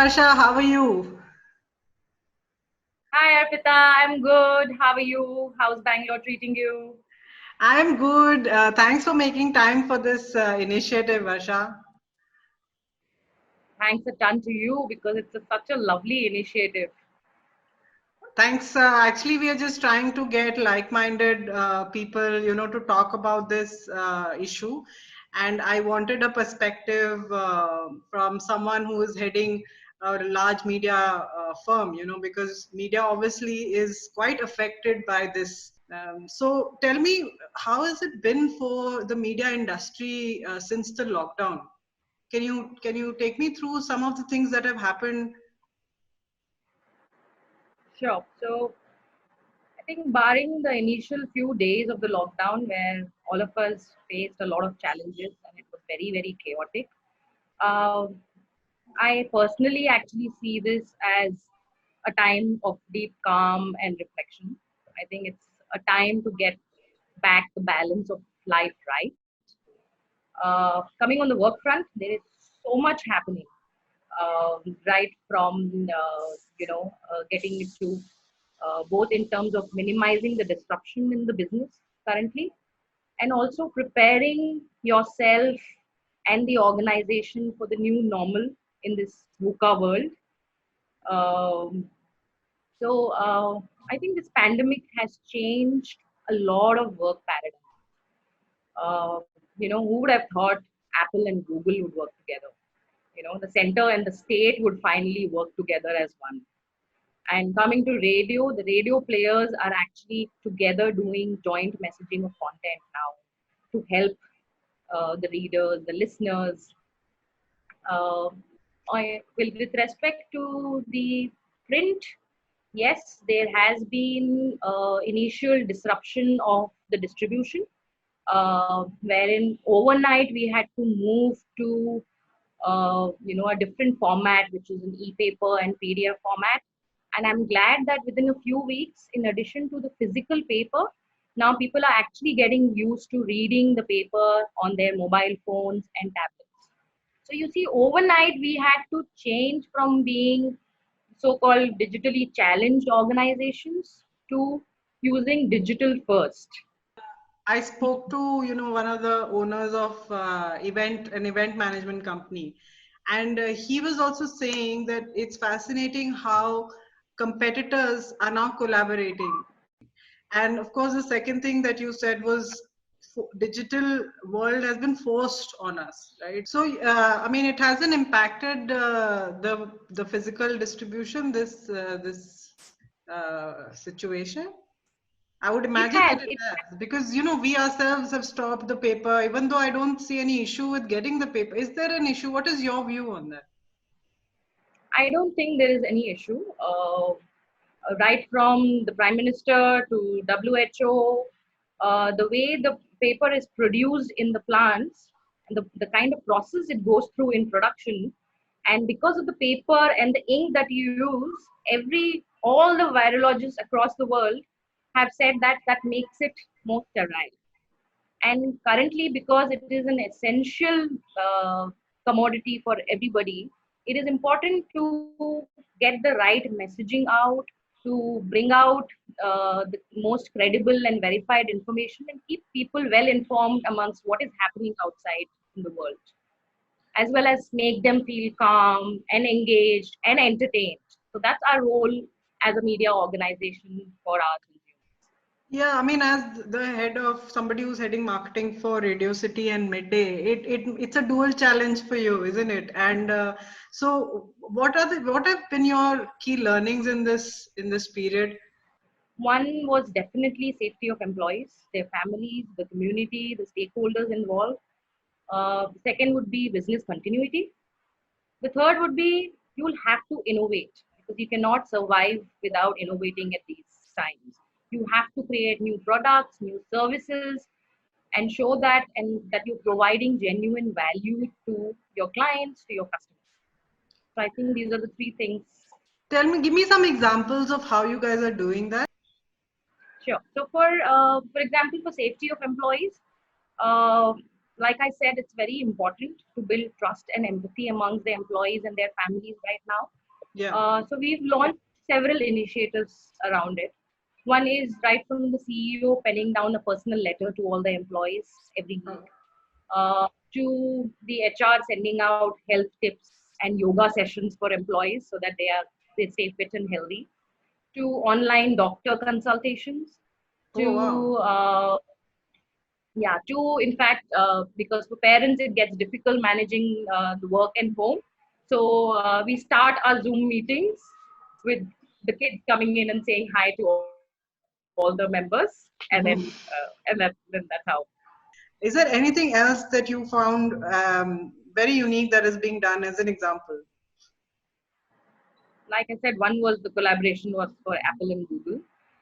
Varsha, how are you? Hi Arpita, I'm good. How are you? How's Bangalore treating you? I'm good. Thanks for making time for this initiative, Varsha. Thanks a ton to you because such a lovely initiative. Thanks. Actually, we are just trying to get like-minded people, to talk about this issue. And I wanted a perspective from someone who is heading a large media firm, because media obviously is quite affected by this. So tell me, how has it been for the media industry since the lockdown? Can you take me through some of the things that have happened? Sure. So I think barring the initial few days of the lockdown where all of us faced a lot of challenges and it was very, very chaotic, uh, I personally actually see this as a time of deep calm and reflection. I think it's a time to get back the balance of life right. Coming on the work front, there is so much happening, right from getting into both in terms of minimizing the disruption in the business currently, and also preparing yourself and the organization for the new normal in this VUCA world. Um, so I think this pandemic has changed a lot of work paradigms. Who would have thought Apple and Google would work together? The center and the state would finally work together as one. And coming to radio, the radio players are actually together doing joint messaging of content now to help the readers, the listeners. Uh, with respect to the print, yes, there has been initial disruption of the distribution, wherein overnight we had to move to a different format, which is an e-paper and PDF format. And I'm glad that within a few weeks, in addition to the physical paper, now people are actually getting used to reading the paper on their mobile phones and tablets. So you see, overnight we had to change from being so-called digitally challenged organizations to using digital first. I spoke to one of the owners of an event management company, and he was also saying that it's fascinating how competitors are now collaborating. And of course, the second thing that you said was digital world has been forced on us, right? So, I mean, it hasn't impacted the physical distribution, this situation. I would It imagine has. that it has, because we ourselves have stopped the paper, even though I don't see any issue with getting the paper. Is there an issue? What is your view on that? I don't think there is any issue. Right from the Prime Minister to WHO, the way the paper is produced in the plants and the kind of process it goes through in production, and because of the paper and the ink that you use, all the virologists across the world have said that that makes it more sterile. And currently, because it is an essential commodity for everybody, it is important to get the right messaging out, to bring out the most credible and verified information and keep people well informed amongst what is happening outside in the world, as well as make them feel calm and engaged and entertained. So that's our role as a media organization for our consumers. Yeah, I mean, as the head of somebody who's heading marketing for Radio City and Midday, it's a dual challenge for you, isn't it? And so, what have been your key learnings in this period? One was definitely safety of employees, their families, the community, the stakeholders involved. Second would be business continuity. The third would be you'll have to innovate because you cannot survive without innovating at these times. You have to create new products, new services, and show that you're providing genuine value to your clients, to your customers. So I think these are the three things. Give me some examples of how you guys are doing that. Sure. So for example, for safety of employees, uh, like I said, it's very important to build trust and empathy amongst the employees and their families right now. Yeah. So we've launched several initiatives around it. One is right from the CEO penning down a personal letter to all the employees every week, Oh, to the HR sending out health tips and yoga sessions for employees so that they stay fit and healthy, to online doctor consultations, oh wow. to yeah, to in fact, because for parents it gets difficult managing the work and home. So we start our Zoom meetings with the kids coming in and saying hi to all the members, and then that's how. Is there anything else that you found very unique that is being done as an example? Like I said, one was the collaboration was for Apple and Google.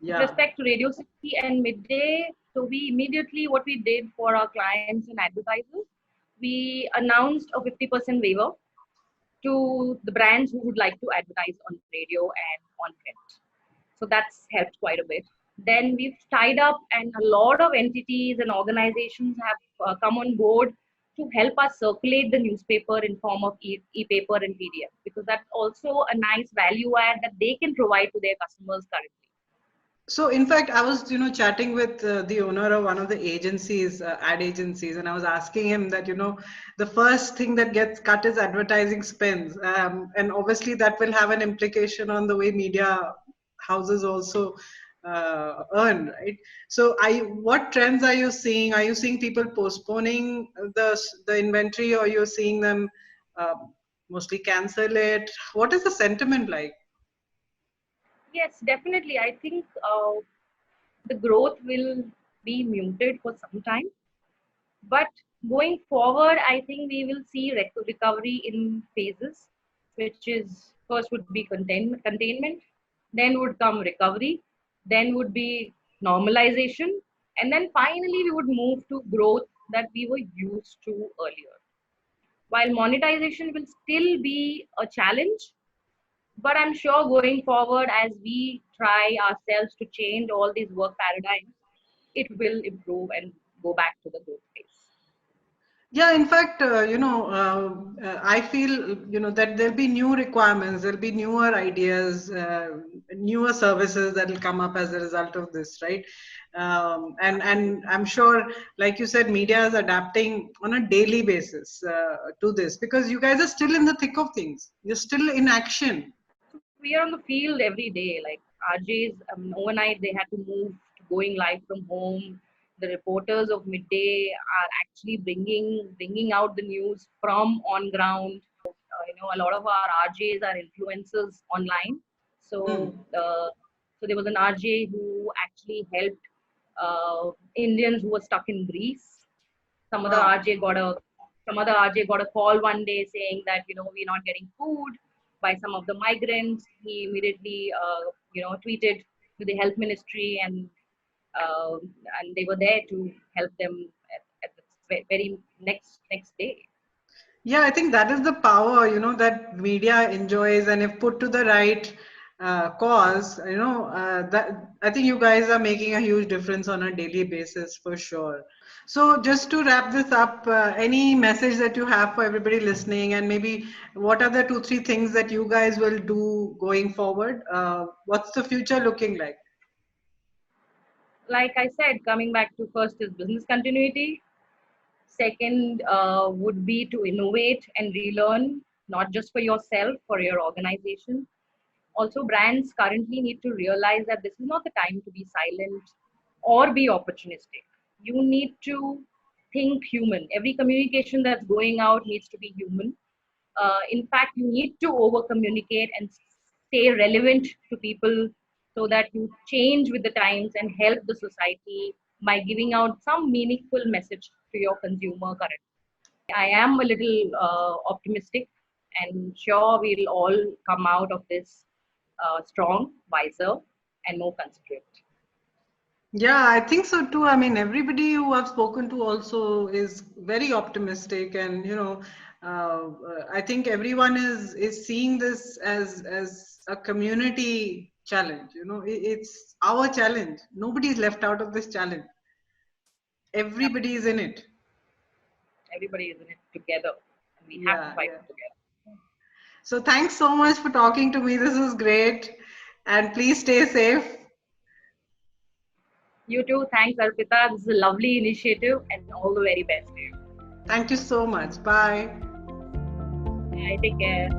With Yeah. respect to Radio City and Midday, so we immediately what we did for our clients and advertisers, we announced a 50% waiver to the brands who would like to advertise on radio and on print. So that's helped quite a bit. Then we've tied up, and a lot of entities and organizations have come on board to help us circulate the newspaper in form of e-paper and PDF, because that's also a nice value add that they can provide to their customers currently. So, in fact, I was, chatting with the owner of one of the agencies, ad agencies, and I was asking him that, the first thing that gets cut is advertising spends, and obviously that will have an implication on the way media houses also earn, right? So, what trends are you seeing? Are you seeing people postponing the inventory, or you're seeing them uh, mostly cancel it? What is the sentiment like? Yes, definitely. I think the growth will be muted for some time. But going forward, I think we will see recovery in phases, which is first would be containment, then would come recovery, then would be normalization, and then finally we would move to growth that we were used to earlier. While monetization will still be a challenge, but I'm sure going forward, as we try ourselves to change all these work paradigms, it will improve and go back to the growth phase. Yeah, in fact, I feel, that there'll be new requirements, there'll be newer ideas, newer services that will come up as a result of this, right? And I'm sure, like you said, media is adapting on a daily basis to this, because you guys are still in the thick of things. You're still in action. So we are on the field every day. Like RJs, overnight they had to move to going live from home. The reporters of Midday are actually bringing out the news from on ground. A lot of our RJs are influencers online. So, Hmm. so there was an RJ who actually helped Indians who were stuck in Greece. Some other Wow. RJ got a some other RJ got a call one day saying that we're not getting food by some of the migrants. He immediately tweeted to the health ministry, uh, and they were there to help them at the very next day. Yeah, I think that is the power, that media enjoys, and if put to the right cause, that I think you guys are making a huge difference on a daily basis for sure. So, just to wrap this up, any message that you have for everybody listening, and maybe what are the 2, 3 things that you guys will do going forward? What's the future looking like? Like I said, coming back to first is business continuity. Second would be to innovate and relearn, not just for yourself, for your organization. Also, brands currently need to realize that this is not the time to be silent or be opportunistic. You need to think human. Every communication that's going out needs to be human. In fact, you need to over communicate and stay relevant to people so that you change with the times and help the society by giving out some meaningful message to your consumer currently. I am a little optimistic and sure we'll all come out of this strong, wiser, and more considerate. Yeah, I think so too. I mean, everybody who I've spoken to also is very optimistic, and I think everyone is seeing this as a community challenge. It's our challenge. Nobody is left out of this challenge. Everybody is in Absolutely. it. Everybody is in it together, and we have to Yeah, fight yeah. it together. So thanks so much for talking to me. This is great. And please stay safe. You too. Thanks, Arpita. This is a lovely initiative and all the very best to you. Thank you so much. Bye. Bye. Take care.